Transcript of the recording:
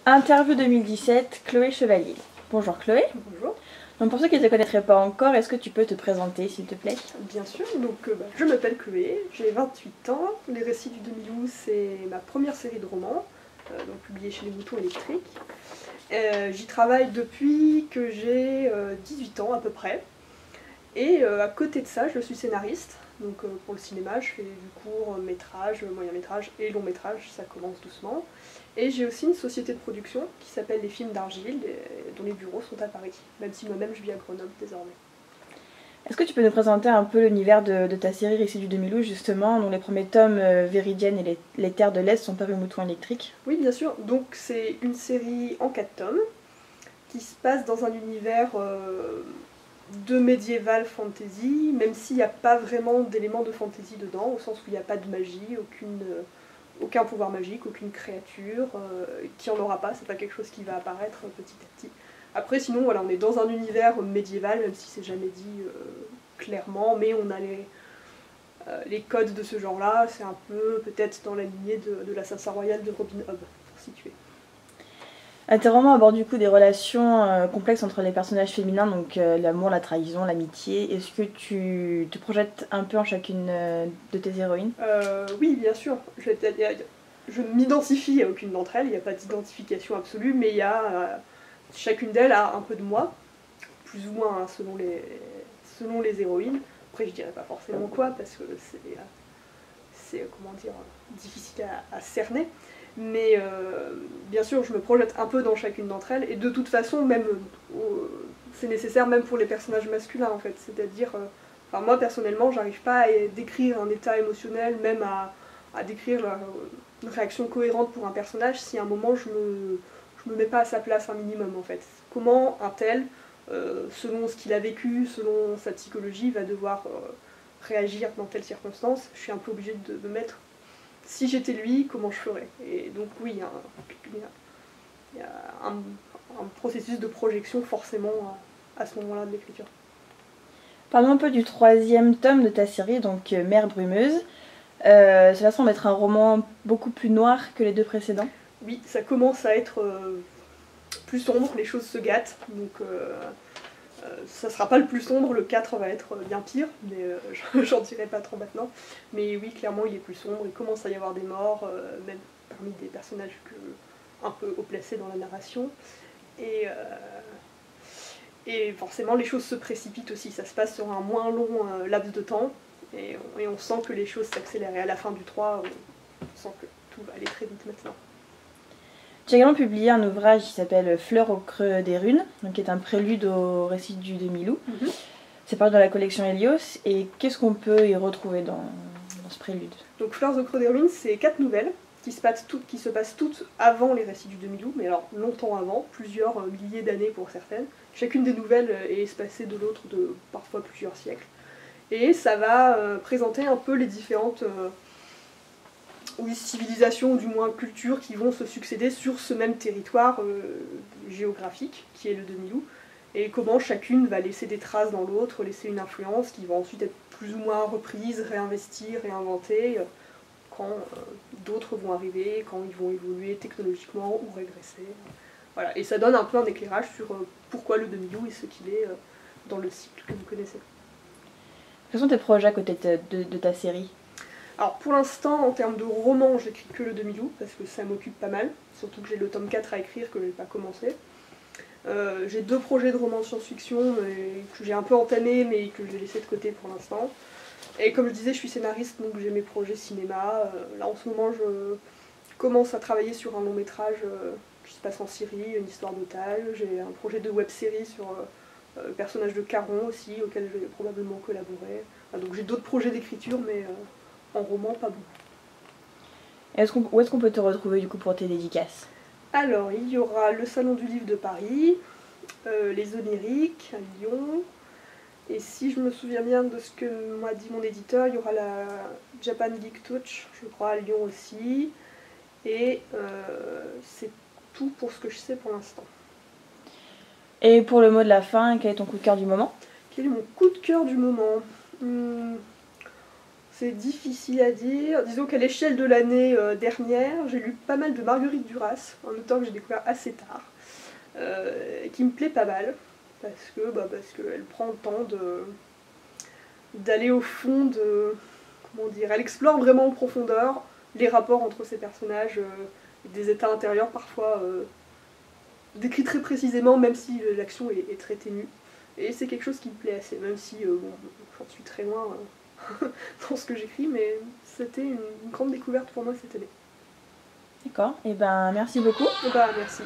Interview 2017, Chloé Chevalier. Bonjour Chloé. Bonjour. Donc pour ceux qui ne te connaîtraient pas encore, est-ce que tu peux te présenter s'il te plaît? Bien sûr, donc je m'appelle Chloé, j'ai 28 ans. Les Récits du Demi-Loup, c'est ma première série de romans, donc publiée chez Les Moutons Électriques. J'y travaille depuis que j'ai 18 ans à peu près. Et à côté de ça, je suis scénariste. Donc pour le cinéma, je fais du court métrage, moyen métrage et long métrage, ça commence doucement. Et j'ai aussi une société de production qui s'appelle Les Films d'Argile, dont les bureaux sont à Paris, même si moi-même je vis à Grenoble désormais. Est-ce que tu peux nous présenter un peu l'univers de ta série Récits du Demi-Loup justement, dont les premiers tomes Viridienne et les Terres de l'Est sont parus aux Moutons Électriques? Oui, bien sûr. Donc c'est une série en 4 tomes qui se passe dans un univers de médiéval fantasy, même s'il n'y a pas vraiment d'éléments de fantasy dedans, au sens où il n'y a pas de magie, aucun pouvoir magique, aucune créature, qui en aura pas, c'est pas quelque chose qui va apparaître petit à petit. Après sinon voilà, on est dans un univers médiéval, même si c'est jamais dit clairement, mais on a les codes de ce genre-là, c'est un peu peut-être dans la lignée de l'assassin royal de Robin Hood, pour situer. Tes romans abordent du coup des relations complexes entre les personnages féminins, donc l'amour, la trahison, l'amitié. Est-ce que tu te projettes un peu en chacune de tes héroïnes? Oui, bien sûr. Je m'identifie à aucune d'entre elles, il n'y a pas d'identification absolue, mais il y a, chacune d'elles a un peu de moi, plus ou moins hein, selon les héroïnes. Après, je dirais pas forcément quoi, parce que c'est comment dire, difficile à cerner. Mais bien sûr, je me projette un peu dans chacune d'entre elles, et de toute façon, même c'est nécessaire même pour les personnages masculins en fait. C'est-à-dire, enfin, moi personnellement, j'arrive pas à décrire un état émotionnel, même à décrire une réaction cohérente pour un personnage si à un moment je me mets pas à sa place un minimum en fait. Comment un tel, selon ce qu'il a vécu, selon sa psychologie, va devoir réagir dans telle circonstance, je suis un peu obligée de me mettre. Si j'étais lui, comment je ferais? Et donc oui, il y a un processus de projection forcément à ce moment-là de l'écriture. Parlons un peu du troisième tome de ta série, donc Mer brumeuse. Cela semble être un roman beaucoup plus noir que les deux précédents. Oui, ça commence à être plus sombre, les choses se gâtent, donc ça sera pas le plus sombre, le 4 va être bien pire, mais j'en dirai pas trop maintenant. Mais oui, clairement, il est plus sombre, il commence à y avoir des morts, même parmi des personnages un peu haut placés dans la narration. Et forcément, les choses se précipitent aussi, ça se passe sur un moins long laps de temps, et on sent que les choses s'accélèrent. Et à la fin du 3, on sent que tout va aller très vite maintenant. Tu as également publié un ouvrage qui s'appelle Fleurs au creux des runes, donc qui est un prélude au récit du Demi-Loup. C'est paru dans la collection Helios, et qu'est-ce qu'on peut y retrouver dans ce prélude? Donc Fleurs au creux des runes, c'est 4 nouvelles qui se passent toutes avant les récits du Demi-Loup, mais alors longtemps avant, plusieurs milliers d'années pour certaines. Chacune des nouvelles est espacée de l'autre de parfois plusieurs siècles. Et ça va présenter un peu les différentes civilisations, ou du moins cultures, qui vont se succéder sur ce même territoire géographique, qui est le Demi-Loup, et comment chacune va laisser des traces dans l'autre, laisser une influence qui va ensuite être plus ou moins reprise, réinvestie, réinventée, quand d'autres vont arriver, quand ils vont évoluer technologiquement ou régresser. Voilà. Et ça donne un peu un éclairage sur pourquoi le Demi-Loup est ce qu'il est dans le cycle que vous connaissez. Quels sont tes projets à côté de ta série? Alors pour l'instant, en termes de roman, j'écris que le Demi-Loup, parce que ça m'occupe pas mal, surtout que j'ai le tome 4 à écrire que je n'ai pas commencé. J'ai 2 projets de romans de science-fiction que j'ai un peu entamés mais que j'ai laissé de côté pour l'instant. Et comme je disais, je suis scénariste, donc j'ai mes projets cinéma. Là en ce moment, je commence à travailler sur un long métrage qui se passe en Syrie, une histoire d'otage. J'ai un projet de web-série sur le personnage de Caron aussi, auquel je vais probablement collaborer. Donc j'ai d'autres projets d'écriture, mais en roman, pas beaucoup. Où est-ce qu'on peut te retrouver du coup pour tes dédicaces? Alors, il y aura le Salon du Livre de Paris, les Oniriques à Lyon, et si je me souviens bien de ce que m'a dit mon éditeur, il y aura la Japan Geek Touch, je crois, à Lyon aussi, et c'est tout pour ce que je sais pour l'instant. Et pour le mot de la fin, quel est ton coup de cœur du moment? Quel est mon coup de cœur du moment? C'est difficile à dire. Disons qu'à l'échelle de l'année dernière, j'ai lu pas mal de Marguerite Duras, un auteur que j'ai découvert assez tard, qui me plaît pas mal, parce qu'elle prend le temps d'aller au fond de... Comment dire, elle explore vraiment en profondeur les rapports entre ces personnages, des états intérieurs parfois décrits très précisément, même si l'action est très ténue. Et c'est quelque chose qui me plaît assez, même si bon, j'en suis très loin dans ce que j'écris, mais c'était une grande découverte pour moi cette année. D'accord, et ben merci beaucoup. Et bah merci.